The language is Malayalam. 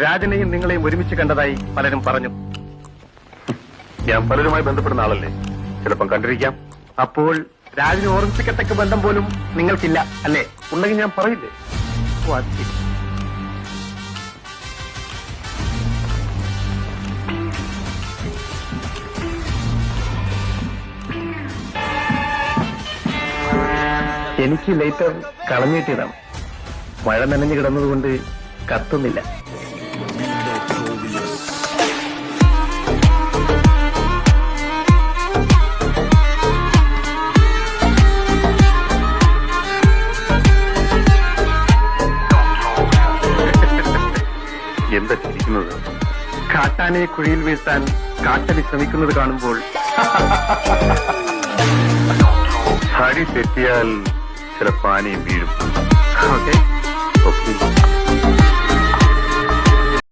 രാജനെയും നിങ്ങളെയും ഒരുമിച്ച് കണ്ടതായി പലരും പറഞ്ഞു. ഞാൻ പലരുമായി ബന്ധപ്പെടുന്ന ആളല്ലേ, ചിലപ്പം കണ്ടിരിക്കാം. അപ്പോൾ രാജനെ ഓർമ്മിപ്പിക്കത്തക്ക ബന്ധം പോലും നിങ്ങൾക്കില്ല അല്ലേ? ഉണ്ടെങ്കിൽ ഞാൻ പറയില്ലേ? ഓ, അത് ശരി. എനിക്ക് ലൈറ്റർ കളഞ്ഞിട്ടിടാം. മഴ നനഞ്ഞു കിടന്നതുകൊണ്ട് കത്തുന്നില്ല. എന്താ ചിരിക്കുന്നത്? കാട്ടാനെ കുഴിയിൽ വീഴ്ത്താൻ കാട്ടലി ശ്രമിക്കുന്നത് കാണുമ്പോൾ ഹരി തെറ്റിയാൽ ചിലപ്പോൾ ആനയും വീഴും. ഓക്കെ.